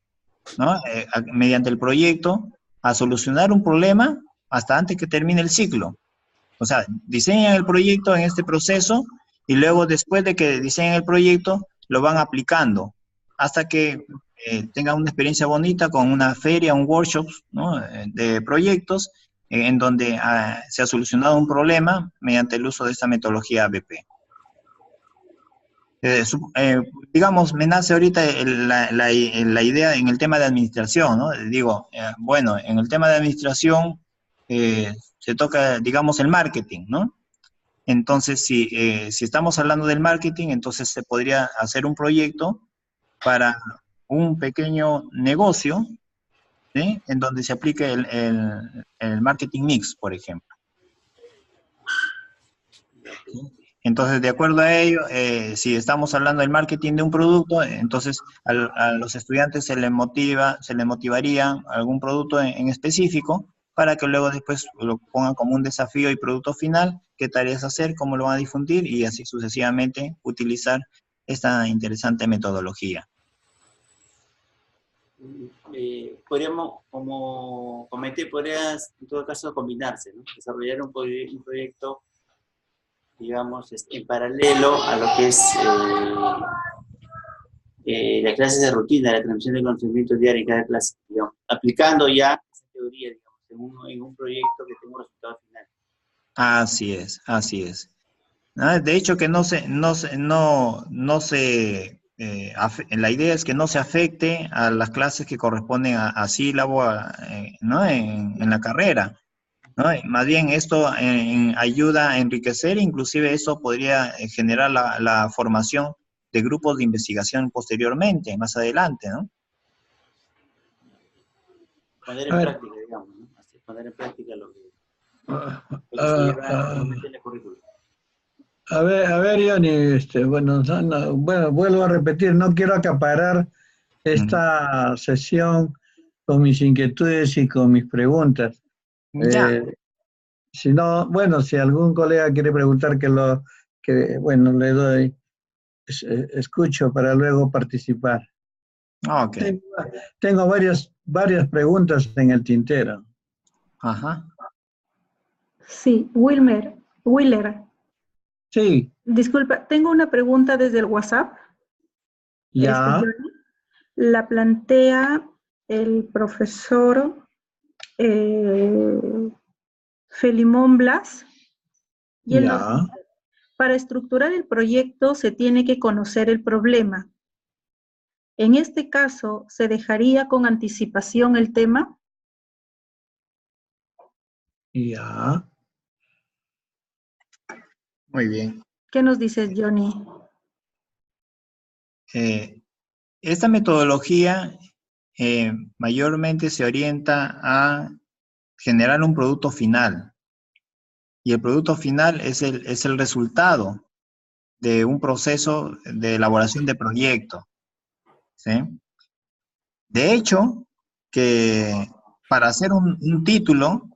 ¿no? Mediante el proyecto, a solucionar un problema hasta antes que termine el ciclo. O sea, diseñan el proyecto en este proceso y luego después de que diseñen el proyecto, lo van aplicando hasta que tengan una experiencia bonita con una feria, un workshop, ¿no? De proyectos en donde se ha solucionado un problema mediante el uso de esta metodología ABP. Digamos, me nace ahorita la idea en el tema de administración, ¿no? Digo, bueno, en el tema de administración se toca, digamos, el marketing, ¿no? Entonces, si estamos hablando del marketing, entonces se podría hacer un proyecto para un pequeño negocio, ¿sí? En donde se aplique el marketing mix, por ejemplo. ¿Sí? Entonces, de acuerdo a ello, si estamos hablando del marketing de un producto, entonces a los estudiantes se les motivaría algún producto en específico para que luego después lo pongan como un desafío y producto final, qué tareas hacer, cómo lo van a difundir y así sucesivamente utilizar esta interesante metodología. Podríamos, como comenté, podrías en todo caso combinarse, ¿no? Desarrollar un proyecto, digamos, en paralelo a lo que es las clases de rutina, la transmisión de conocimiento diario en cada clase, digamos, aplicando ya esa teoría, digamos, en un proyecto que tenga un resultado final. Así es, así es. De hecho que la idea es que no se afecte a las clases que corresponden a sílabo, ¿no? En la carrera, ¿no? Más bien esto ayuda a enriquecer, inclusive eso podría generar la formación de grupos de investigación posteriormente, más adelante, ¿no? Poner en práctica, digamos, ¿no? Así, poner en práctica lo que se lleva en el currículum. A ver, Johnny, bueno, bueno, vuelvo a repetir, no quiero acaparar esta sesión con mis inquietudes y con mis preguntas. Ya. Si no, bueno, si algún colega quiere preguntar, bueno, le doy, escucho para luego participar. Ok. Tengo varias preguntas en el tintero. Ajá. Sí, Willer. Sí. Disculpa, tengo una pregunta desde el WhatsApp. Ya. La plantea el profesor Felimón Blas. Y él nos dice, para estructurar el proyecto se tiene que conocer el problema. En este caso, ¿se dejaría con anticipación el tema? Ya. Muy bien. ¿Qué nos dices, Johnny? Esta metodología mayormente se orienta a generar un producto final. Y el producto final es el resultado de un proceso de elaboración de proyecto, ¿sí? De hecho, que para hacer un título,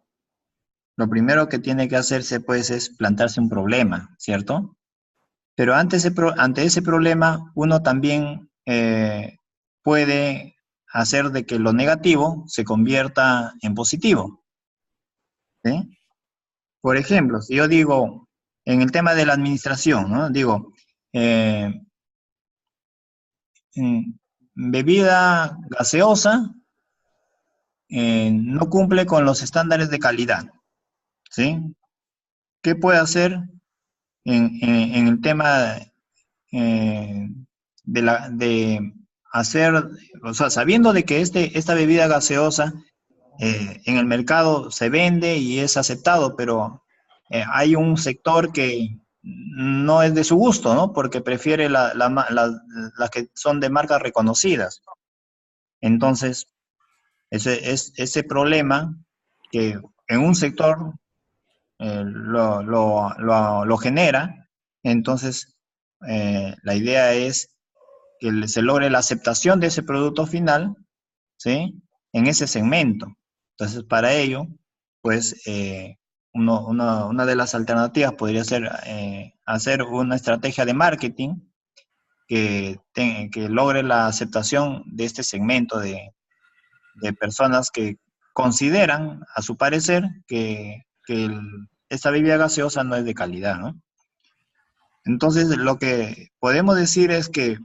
lo primero que tiene que hacerse, pues, es plantearse un problema, ¿cierto? Pero ante ese problema, uno también puede hacer de que lo negativo se convierta en positivo, ¿sí? Por ejemplo, si yo digo, en el tema de la administración, ¿no? Digo, bebida gaseosa no cumple con los estándares de calidad, ¿sí? ¿Qué puede hacer en el tema de hacer, o sea, sabiendo de que esta bebida gaseosa en el mercado se vende y es aceptado, pero hay un sector que no es de su gusto, ¿no? Porque prefiere las que son de marcas reconocidas. Entonces, ese problema que en un sector lo genera, entonces la idea es que se logre la aceptación de ese producto final, ¿sí? En ese segmento. Entonces, para ello, pues, una de las alternativas podría ser hacer una estrategia de marketing que logre la aceptación de este segmento de de personas que consideran, a su parecer, que esta bebida gaseosa no es de calidad, ¿no? Entonces, lo que podemos decir es que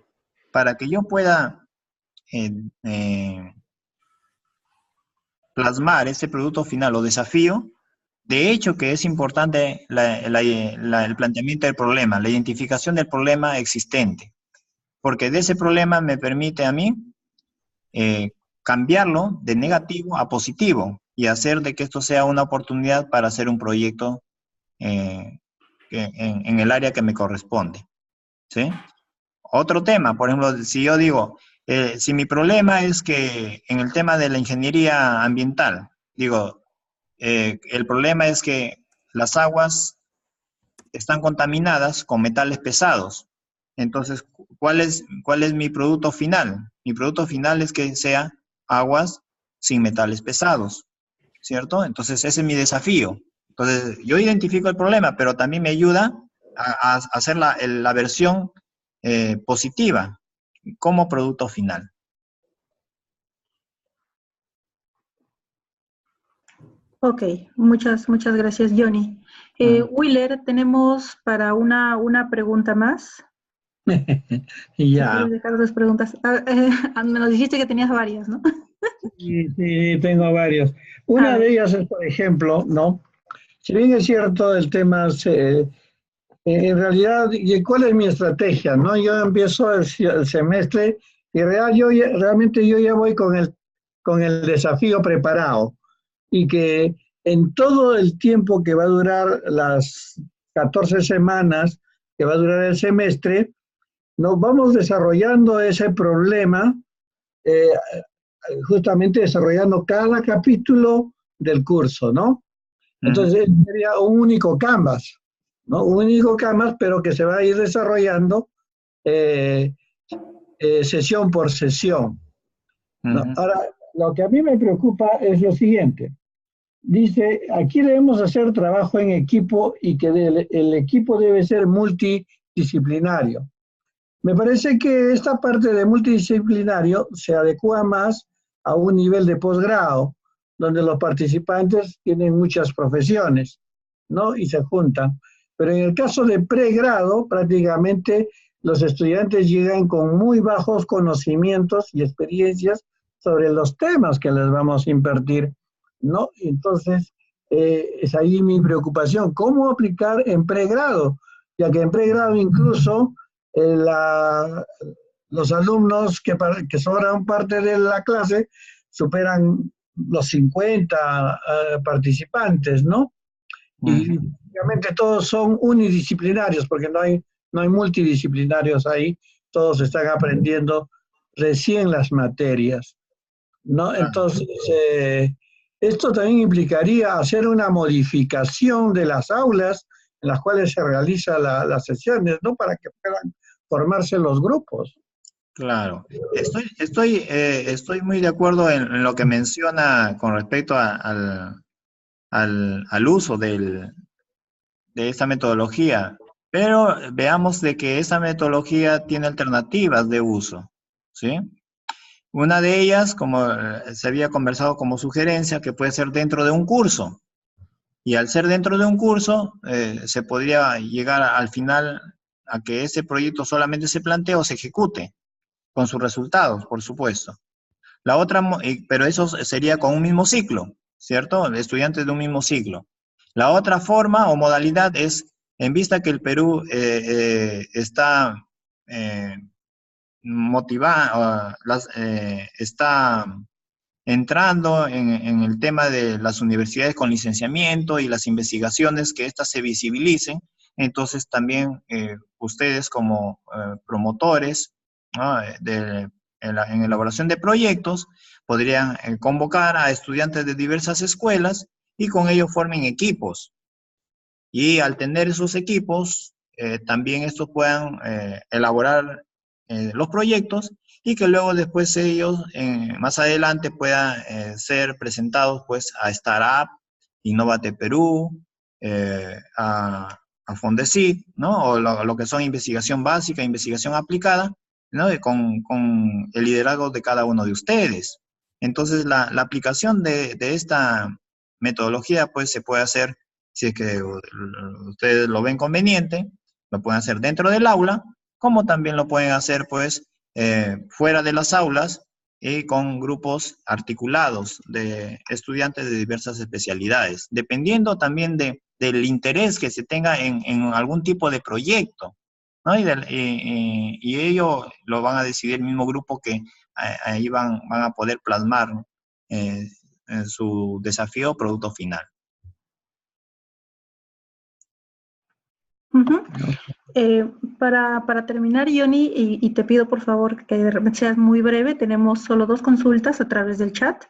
para que yo pueda plasmar ese producto final o desafío, de hecho que es importante el planteamiento del problema, la identificación del problema existente, porque de ese problema me permite a mí cambiarlo de negativo a positivo y hacer de que esto sea una oportunidad para hacer un proyecto en el área que me corresponde, ¿sí? Otro tema, por ejemplo, si yo digo, si mi problema es que en el tema de la ingeniería ambiental, digo, el problema es que las aguas están contaminadas con metales pesados. Entonces, ¿cuál es mi producto final? Mi producto final es que sea aguas sin metales pesados, ¿cierto? Entonces, ese es mi desafío. Entonces, yo identifico el problema, pero también me ayuda a hacer la versión positiva como producto final. Ok, muchas gracias, Johnny. Wheeler, tenemos para una pregunta más. Ya. ¿Quieres dejar dos preguntas? Nos dijiste que tenías varias, ¿no? Sí, tengo varios. Una de ellas es, por ejemplo, ¿no? Si bien es cierto el tema, en realidad, ¿cuál es mi estrategia? ¿No? Yo empiezo el semestre y realmente yo ya voy con el desafío preparado y que en todo el tiempo que va a durar las 14 semanas que va a durar el semestre, nos vamos desarrollando ese problema, justamente desarrollando cada capítulo del curso, ¿no? Entonces sería un único canvas, ¿no? Un único canvas, pero que se va a ir desarrollando sesión por sesión, ¿no? Ahora, lo que a mí me preocupa es lo siguiente. Dice, aquí debemos hacer trabajo en equipo y que el equipo debe ser multidisciplinario. Me parece que esta parte de multidisciplinario se adecua más a un nivel de posgrado, donde los participantes tienen muchas profesiones, ¿no? Y se juntan. Pero en el caso de pregrado, prácticamente los estudiantes llegan con muy bajos conocimientos y experiencias sobre los temas que les vamos a impartir, ¿no? Entonces, es ahí mi preocupación. ¿Cómo aplicar en pregrado? Ya que en pregrado incluso los alumnos que sobran parte de la clase superan los 50 participantes, ¿no? Y obviamente todos son unidisciplinarios, porque no hay multidisciplinarios ahí, todos están aprendiendo recién las materias, ¿no? Entonces, esto también implicaría hacer una modificación de las aulas en las cuales se realizan las sesiones, ¿no? Para que puedan formarse los grupos. Claro, estoy muy de acuerdo en lo que menciona con respecto al uso de esta metodología, pero veamos de que esta metodología tiene alternativas de uso, ¿sí? Una de ellas, como se había conversado como sugerencia, que puede ser dentro de un curso. Y al ser dentro de un curso, se podría llegar al final a que ese proyecto solamente se plantee o se ejecute, con sus resultados, por supuesto. La otra, pero eso sería con un mismo ciclo, ¿cierto? Estudiantes de un mismo ciclo. La otra forma o modalidad es, en vista que el Perú está está entrando en el tema de las universidades con licenciamiento y las investigaciones, que éstas se visibilicen. Entonces también ustedes como promotores, ¿no?, en elaboración de proyectos, podrían convocar a estudiantes de diversas escuelas y con ellos formen equipos. Y al tener esos equipos, también estos puedan elaborar los proyectos y que luego después ellos más adelante puedan ser presentados pues a Startup, Innovate Perú, a Fondesit, ¿no? O lo que son investigación básica, investigación aplicada, ¿no? Con el liderazgo de cada uno de ustedes. Entonces, la aplicación de esta metodología, pues, se puede hacer, si es que ustedes lo ven conveniente, lo pueden hacer dentro del aula, como también lo pueden hacer, pues, fuera de las aulas y con grupos articulados de estudiantes de diversas especialidades, dependiendo también del interés que se tenga en algún tipo de proyecto, ¿no? Y ello lo van a decidir el mismo grupo que ahí van a poder plasmar su desafío o producto final. Para terminar, Johnny, y te pido por favor que de repente seas muy breve, tenemos solo 2 consultas a través del chat.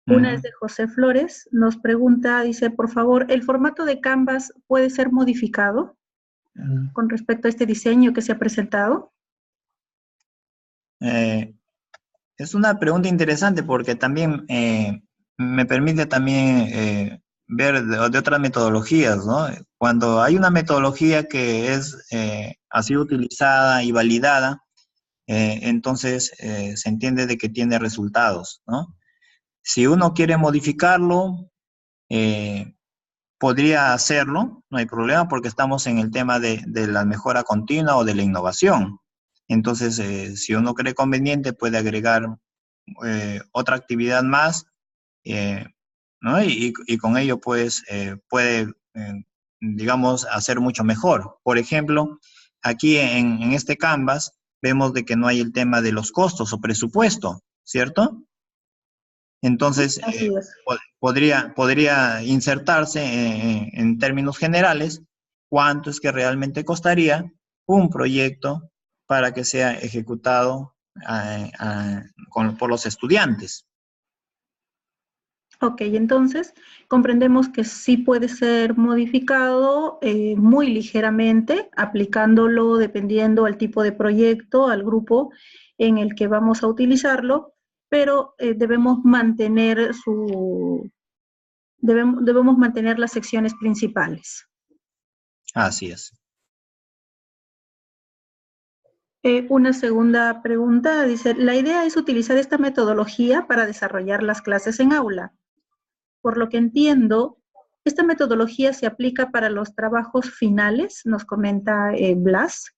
Una es de José Flores, nos pregunta, dice, por favor, ¿el formato de Canvas puede ser modificado con respecto a este diseño que se ha presentado? Es una pregunta interesante porque también me permite también ver de otras metodologías, ¿no? Cuando hay una metodología que ha sido utilizada y validada, entonces se entiende de que tiene resultados, ¿no? Si uno quiere modificarlo, podría hacerlo, no hay problema porque estamos en el tema de la mejora continua o de la innovación. Entonces, si uno cree conveniente, puede agregar otra actividad más, ¿no? Y con ello, pues, puede, digamos, hacer mucho mejor. Por ejemplo, aquí en este Canvas, vemos de que no hay el tema de los costos o presupuesto, ¿cierto? Entonces, podría insertarse en términos generales cuánto es que realmente costaría un proyecto para que sea ejecutado por los estudiantes. Ok, entonces comprendemos que sí puede ser modificado muy ligeramente, aplicándolo dependiendo al tipo de proyecto, al grupo en el que vamos a utilizarlo, pero debemos mantener debemos mantener las secciones principales. Así es. Una segunda pregunta, dice, la idea es utilizar esta metodología para desarrollar las clases en aula. Por lo que entiendo, esta metodología se aplica para los trabajos finales, nos comenta Blas,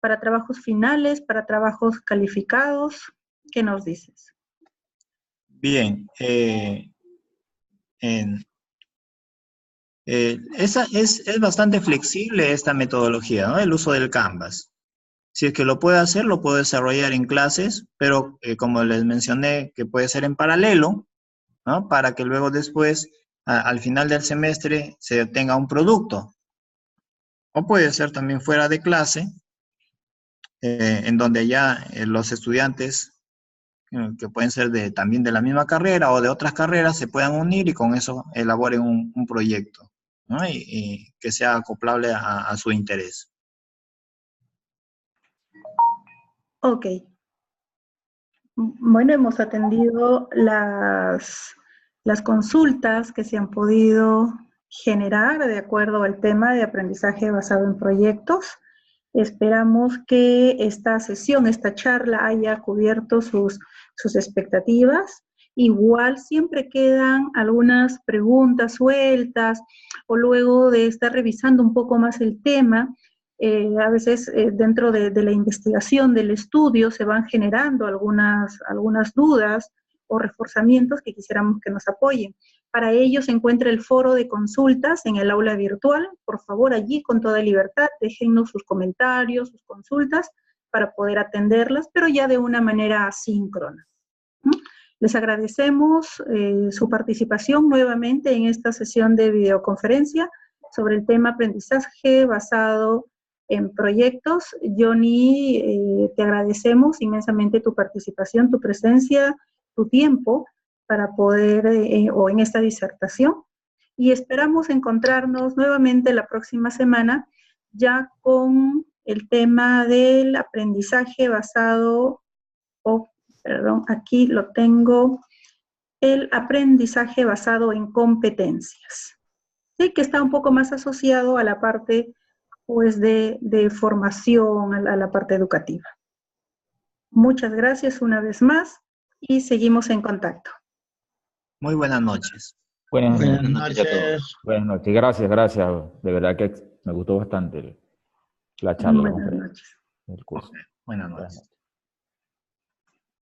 para trabajos finales, para trabajos calificados. ¿Qué nos dices? Bien, es bastante flexible esta metodología, ¿no? El uso del Canvas. Si es que lo puede hacer, lo puede desarrollar en clases, pero como les mencioné, que puede ser en paralelo, ¿no? Para que luego después, al final del semestre, se tenga un producto. O puede ser también fuera de clase, en donde ya los estudiantes, que pueden ser también de la misma carrera o de otras carreras, se puedan unir y con eso elaboren un proyecto, ¿no? Y que sea acoplable a su interés. Ok. Bueno, hemos atendido las consultas que se han podido generar de acuerdo al tema de aprendizaje basado en proyectos. Esperamos que esta sesión, esta charla haya cubierto sus expectativas. Igual siempre quedan algunas preguntas sueltas o luego de estar revisando un poco más el tema, a veces dentro de la investigación del estudio se van generando algunas dudas o reforzamientos que quisiéramos que nos apoyen. Para ello se encuentra el foro de consultas en el aula virtual. Por favor, allí con toda libertad, déjennos sus comentarios, sus consultas para poder atenderlas, pero ya de una manera asíncrona. Les agradecemos su participación nuevamente en esta sesión de videoconferencia sobre el tema aprendizaje basado en proyectos. Johnny, te agradecemos inmensamente tu participación, tu presencia, tu tiempo para poder, o en esta disertación, y esperamos encontrarnos nuevamente la próxima semana ya con el tema del aprendizaje basado, aquí lo tengo, el aprendizaje basado en competencias, ¿sí? Que está un poco más asociado a la parte pues de formación, a la parte educativa. Muchas gracias una vez más y seguimos en contacto. Muy buenas noches. Buenas Buenas noches a todos. noches. Buenas noches. Gracias, gracias. De verdad que me gustó bastante la charla, la Buenas conferencia, noches. el curso. Buenas Buenas noches. noches.